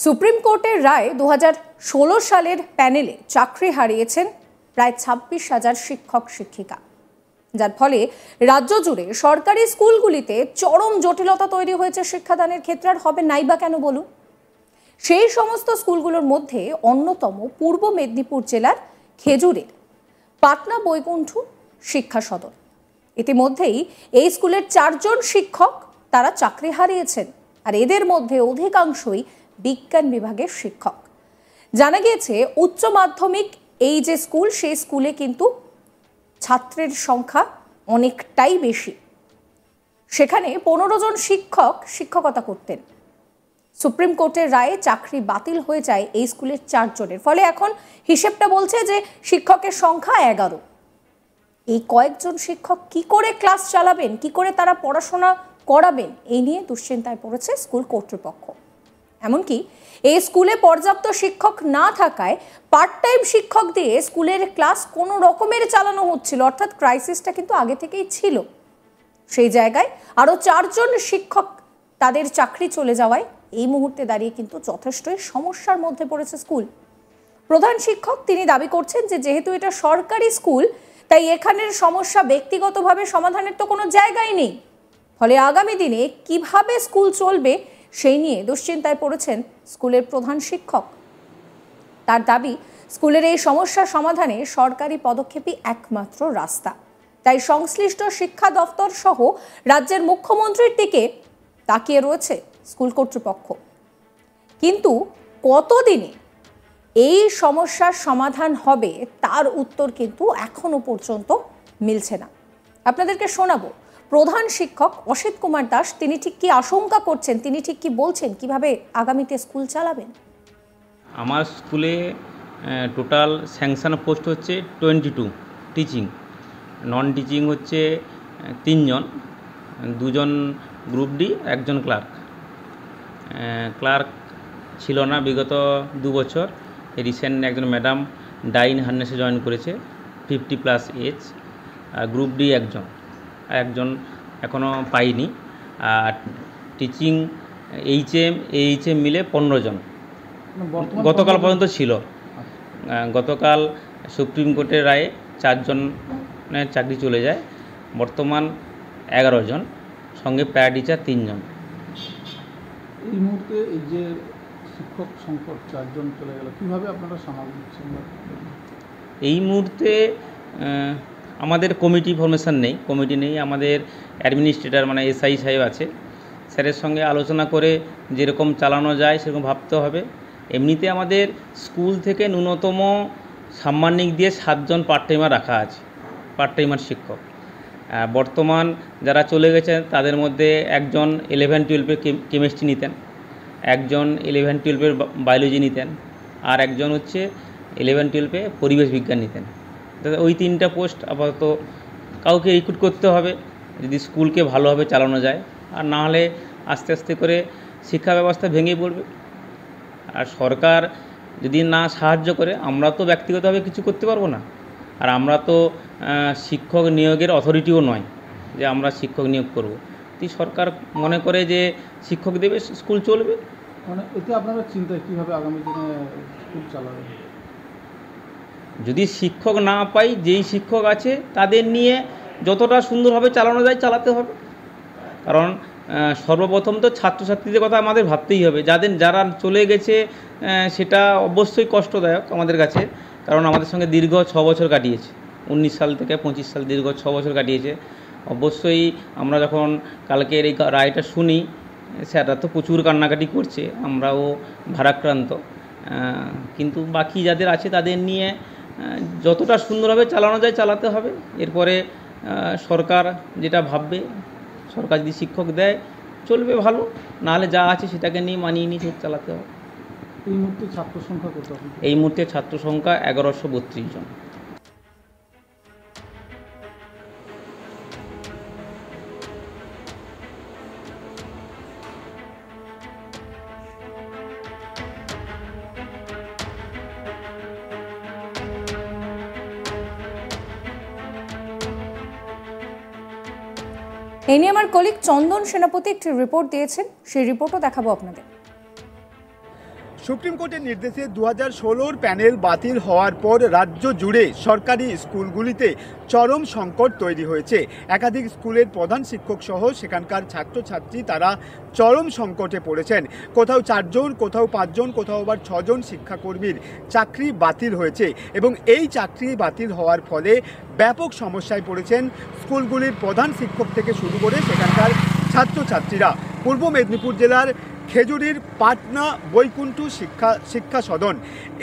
Supreme কোর্টের রায় 2016 সালের প্যানেলে চাকরি হারিয়েছেন প্রায় 26,000 শিক্ষক শিক্ষিকা, যার ফলে রাজ্য জুড়ে সরকারি স্কুলগুলিতে চরম জটিলতা তৈরি হয়েছে শিক্ষাদানের ক্ষেত্রে। আর হবে নাই বা কেন বলুন? সেই সমস্ত স্কুলগুলোর মধ্যে অন্যতম পূর্ব মেদিনীপুর জেলার খেজুরের পাটনা বৈকুণ্ঠ শিক্ষা সদন। ইতিমধ্যেই এই স্কুলের 4 জন শিক্ষক তারা চাকরি হারিয়েছেন, আর এদের মধ্যে অধিকাংশই বিজ্ঞান বিভাগের শিক্ষক। জানা গিয়েছে উচ্চ মাধ্যমিক এই যে স্কুল, সেই স্কুলে কিন্তু ছাত্রের সংখ্যা অনেকটাই বেশি। সেখানে 15 জন শিক্ষক শিক্ষকতা করতেন। সুপ্রিম কোর্টের রায়ে চাকরি বাতিল হয়ে যায় এই স্কুলের 4 জনের। ফলে এখন হিসেবটা বলছে যে শিক্ষকের সংখ্যা 11। এই কয়েকজন শিক্ষক কি করে ক্লাস চালাবেন, কি করে তারা পড়াশোনা করাবেন, এই নিয়ে দুশ্চিন্তায় পড়েছে স্কুল কর্তৃপক্ষ। এমনকি এই স্কুলে পর্যাপ্ত শিক্ষক না থাকায় পার্ট টাইম শিক্ষক দিয়ে স্কুলের ক্লাস কোনো রকমের চালানো হচ্ছিল, অর্থাৎ ক্রাইসিসটা কিন্তু আগে থেকেই ছিল। সেই জায়গায় আরও 4 জন শিক্ষক তাদের চাকরি চলে যাওয়ায় এই মুহূর্তে দাঁড়িয়ে কিন্তু যথেষ্টই সমস্যার মধ্যে পড়েছে স্কুল। প্রধান শিক্ষক তিনি দাবি করছেন যে যেহেতু এটা সরকারি স্কুল, তাই এখানের সমস্যা ব্যক্তিগতভাবে সমাধানের তো কোনো জায়গাই নেই। ফলে আগামী দিনে কিভাবে স্কুল চলবে সেই নিয়ে দুশ্চিন্তায় পড়েছেন স্কুলের প্রধান শিক্ষক। তার দাবি, স্কুলের এই সমস্যা সমাধানে সরকারি পদক্ষেপই একমাত্র রাস্তা। তাই সংশ্লিষ্ট শিক্ষা দপ্তর সহ রাজ্যের মুখ্যমন্ত্রীর দিকে তাকিয়ে রয়েছে স্কুল কর্তৃপক্ষ। কিন্তু কতদিনে এই সমস্যার সমাধান হবে তার উত্তর কিন্তু এখনো পর্যন্ত মিলছে না। আপনাদেরকে শোনাবো প্রধান শিক্ষক অসিত কুমার দাস, তিনি ঠিক কি আশঙ্কা করছেন, তিনি ঠিক কি বলছেন, কিভাবে আগামীতে স্কুল চালাবেন। আমার স্কুলে টোটাল স্যাংশন পোস্ট হচ্ছে 22, টিচিং, নন টিচিং হচ্ছে 3 জন, 2 জন গ্রুপ ডি, 1 জন ক্লার্ক। ক্লার্ক ছিল না বিগত 2 বছর। রিসেন্ট একজন ম্যাডাম ডাইন হার্নেসে জয়েন করেছে, 50+ এজ। আর গ্রুপ ডি 1 জন, আর 1 জন এখনও পাইনি। আর টিচিং এইচএম মিলে 15 জন গতকাল পর্যন্ত ছিল। গতকাল সুপ্রিম কোর্টের রায়ে 4 জনের চাকরি চলে যায়, বর্তমান 11 জন, সঙ্গে প্যারা টিচার 3 জন। এই মুহূর্তে এই যে শিক্ষক সংকট 4 জন চলে গেল, কীভাবে আপনারা সামাল দিচ্ছেন? এই মুহূর্তে আমাদের কমিটি ফরমেশন নেই, আমাদের অ্যাডমিনিস্ট্রেটর মানে এসআই সাহেব আছে, স্যারের সঙ্গে আলোচনা করে যেরকম চালানো যায় সেরকম ভাবতে হবে। এমনিতে আমাদের স্কুল থেকে ন্যূনতম সাম্মানিক দিয়ে 7 জন পার্ট টাইমার রাখা আছে, পার্ট টাইমার শিক্ষক। বর্তমান যারা চলে গেছেন তাদের মধ্যে 1 জন 11-12 কেমিস্ট্রি নিতেন, 1 জন 11-12 বায়োলজি নিতেন, আর 1 জন হচ্ছে 11-12 পরিবেশ বিজ্ঞান নিতেন। ওই 3টা পোস্ট আপাতত কাউকে রিক্রুট করতে হবে যদি স্কুলকে ভালোভাবে চালানো যায়, আর না হলে আস্তে আস্তে করে শিক্ষা ব্যবস্থা ভেঙে পড়বে। আর সরকার যদি না সাহায্য করে আমরা তো ব্যক্তিগতভাবে কিছু করতে পারবো না, আর আমরা তো শিক্ষক নিয়োগের অথরিটিও নয় যে আমরা শিক্ষক নিয়োগ করব। তাই সরকার মনে করে যে শিক্ষক দেবে, স্কুল চলবে। মানে এতে আপনারা চিন্তায় কীভাবে আগামী দিনে স্কুল চালাবে? যদি শিক্ষক না পাই, যেই শিক্ষক আছে তাদের নিয়ে যতটা সুন্দরভাবে চালানো যায় চালাতে হবে। কারণ সর্বপ্রথম তো ছাত্রছাত্রীদের কথা আমাদের ভাবতেই হবে। যারা চলে গেছে সেটা অবশ্যই কষ্টদায়ক আমাদের কাছে, কারণ আমাদের সঙ্গে দীর্ঘ 6 বছর কাটিয়েছে, 19 সাল থেকে 25 সাল, দীর্ঘ 6 বছর কাটিয়েছে। অবশ্যই আমরা যখন কালকের এই রায়টা শুনি, স্যাররা তো প্রচুর কান্নাকাটি করছে, আমরাও ভারাক্রান্ত। কিন্তু বাকি যাদের আছে তাদের নিয়ে যতটা সুন্দরভাবে চালানো যায় চালাতে হবে। এরপরে সরকার যেটা ভাববে, সরকার যদি শিক্ষক দেয় চলবে ভালো, নাহলে যা আছে সেটাকে নিয়ে মানিয়ে নিয়ে চালাতে হবে। এই মুহূর্তে ছাত্র সংখ্যা কত? এই মুহূর্তে ছাত্র সংখ্যা 1132 জন। এই নিয়ে আমার কলিগ চন্দন সেনাপতি একটি রিপোর্ট দিয়েছেন, সেই রিপোর্টও দেখাবো আপনাদের। সুপ্রিম কোর্টের নির্দেশে 2016 প্যানেল বাতিল হওয়ার পর রাজ্য জুড়ে সরকারি স্কুলগুলিতে চরম সংকট তৈরি হয়েছে। একাধিক স্কুলের প্রধান শিক্ষক সহ সেখানকার ছাত্রছাত্রী তারা চরম সংকটে পড়েছেন। কোথাও 4 জন, কোথাও 5 জন, কোথাও আবার 6 জন শিক্ষাকর্মীর চাকরি বাতিল হয়েছে এবং এই চাকরি বাতিল হওয়ার ফলে ব্যাপক সমস্যায় পড়েছেন স্কুলগুলির প্রধান শিক্ষক থেকে শুরু করে সেখানকার ছাত্রছাত্রীরা। পূর্ব মেদিনীপুর জেলার খেজুরির পাটনা বৈকুণ্ঠ শিক্ষা সদন,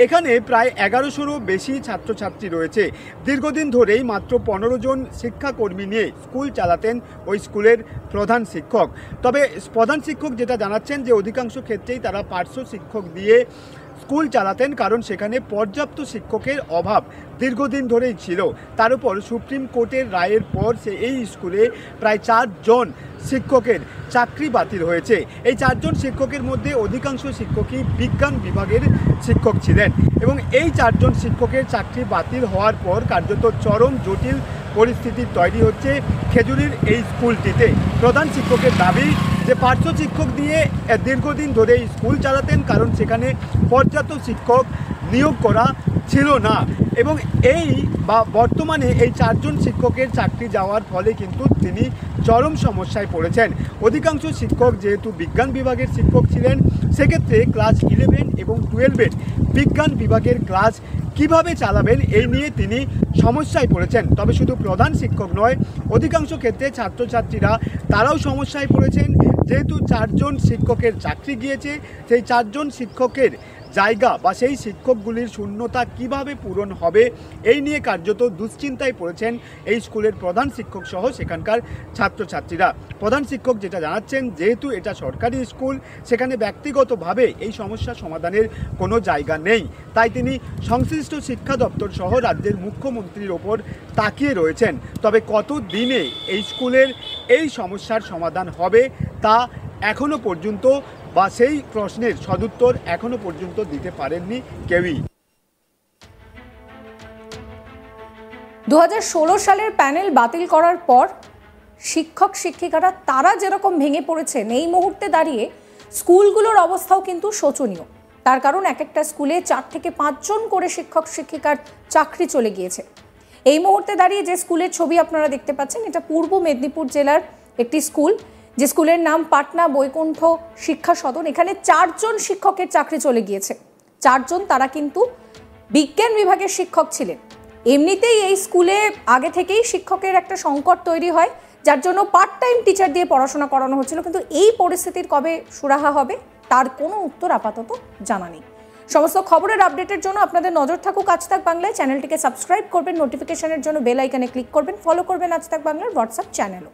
এখানে প্রায় 1100-রও বেশি ছাত্রছাত্রী রয়েছে। দীর্ঘদিন ধরেই মাত্র 15 জন শিক্ষাকর্মী নিয়ে স্কুল চালাতেন ওই স্কুলের প্রধান শিক্ষক। তবে প্রধান শিক্ষক যেটা জানাচ্ছেন যে অধিকাংশ ক্ষেত্রেই তারা পার্শ্ব শিক্ষক দিয়ে স্কুল চালাতেন, কারণ সেখানে পর্যাপ্ত শিক্ষকের অভাব দীর্ঘদিন ধরেই ছিল। তার উপর সুপ্রিম কোর্টের রায়ের পর এই স্কুলে প্রায় 4 জন শিক্ষকের চাকরি বাতিল হয়েছে। এই 4 জন শিক্ষকের মধ্যে অধিকাংশ শিক্ষকই বিজ্ঞান বিভাগের শিক্ষক ছিলেন এবং এই 4 জন শিক্ষকের চাকরি বাতিল হওয়ার পর কার্যত চরম জটিল পরিস্থিতি তৈরি হচ্ছে খেজুরির এই স্কুলটিতে। প্রধান শিক্ষকের দাবি যে পার্শ্ব শিক্ষক দিয়ে দীর্ঘদিন ধরে স্কুল চালাতেন, কারণ সেখানে পর্যাপ্ত শিক্ষক নিয়োগ করা ছিল না এবং বর্তমানে এই 4 জন শিক্ষকের চাকরি যাওয়ার ফলে কিন্তু তিনি চরম সমস্যায় পড়েছেন। অধিকাংশ শিক্ষক যেহেতু বিজ্ঞান বিভাগের শিক্ষক ছিলেন, সেক্ষেত্রে ক্লাস 11 এবং 12-এর বিজ্ঞান বিভাগের ক্লাস কিভাবে চালাবেন এই নিয়ে তিনি সমস্যায় পড়েছেন। তবে শুধু প্রধান শিক্ষক নয়, অধিকাংশ ক্ষেত্রে ছাত্রছাত্রীরা তারাও সমস্যায় পড়েছেন। যেহেতু 4 জন শিক্ষকের চাকরি গিয়েছে, সেই 4 জন শিক্ষকের জায়গা বা সেই শিক্ষকগুলির শূন্যতা কিভাবে পূরণ হবে এই নিয়ে কার্যত দুশ্চিন্তায় পড়েছেন এই স্কুলের প্রধান শিক্ষক সহ সেখানকার ছাত্রছাত্রীরা। প্রধান শিক্ষক যেটা জানাচ্ছেন, যেহেতু এটা সরকারি স্কুল, সেখানে ব্যক্তিগতভাবে এই সমস্যা সমাধানের কোনো জায়গা নেই, তাই তিনি সংশ্লিষ্ট শিক্ষা দপ্তর সহ রাজ্যের মুখ্যমন্ত্রীর ওপর তাকিয়ে রয়েছেন। তবে কত দিনে এই স্কুলের এই সমস্যার সমাধান হবে তা এখনো পর্যন্ত বা সেই প্রশ্নের সদুত্তর এখনো পর্যন্ত দিতে পারেননি কেউই। 2016 সালের প্যানেল বাতিল করার পর শিক্ষক শিক্ষিকারা তারা যেরকম ভেঙে পড়েছেন, এই মুহূর্তে দাঁড়িয়ে স্কুলগুলোর অবস্থাও কিন্তু শোচনীয়। তার কারণ এক একটা স্কুলে 4 থেকে 5 জন করে শিক্ষক শিক্ষিকার চাকরি চলে গিয়েছে। এই মুহূর্তে দাঁড়িয়ে যে স্কুলের ছবি আপনারা দেখতে পাচ্ছেন, এটা পূর্ব মেদিনীপুর জেলার একটি স্কুল, যে স্কুলের নাম পাটনা বৈকুণ্ঠ শিক্ষা সদন। এখানে 4 জন শিক্ষকের চাকরি চলে গিয়েছে। 4 জন তারা কিন্তু বিজ্ঞান বিভাগের শিক্ষক ছিলেন। এমনিতেই এই স্কুলে আগে থেকেই শিক্ষকের একটা সংকট তৈরি হয়, যার জন্য পার্ট টাইম টিচার দিয়ে পড়াশোনা করানো হচ্ছিল। কিন্তু এই পরিস্থিতির কবে সুরাহা হবে তার কোনো উত্তর আপাতত জানা নেই। সমস্ত খবরের আপডেটের জন্য আপনাদের নজর থাকুক আজ তাক বাংলায়। চ্যানেলটিকে সাবস্ক্রাইব করবেন, নোটিফিকেশনের জন্য বেল আইকনে ক্লিক করবেন, ফলো করবেন আজ তাক বাংলার হোয়াটসঅ্যাপ চ্যানেলও।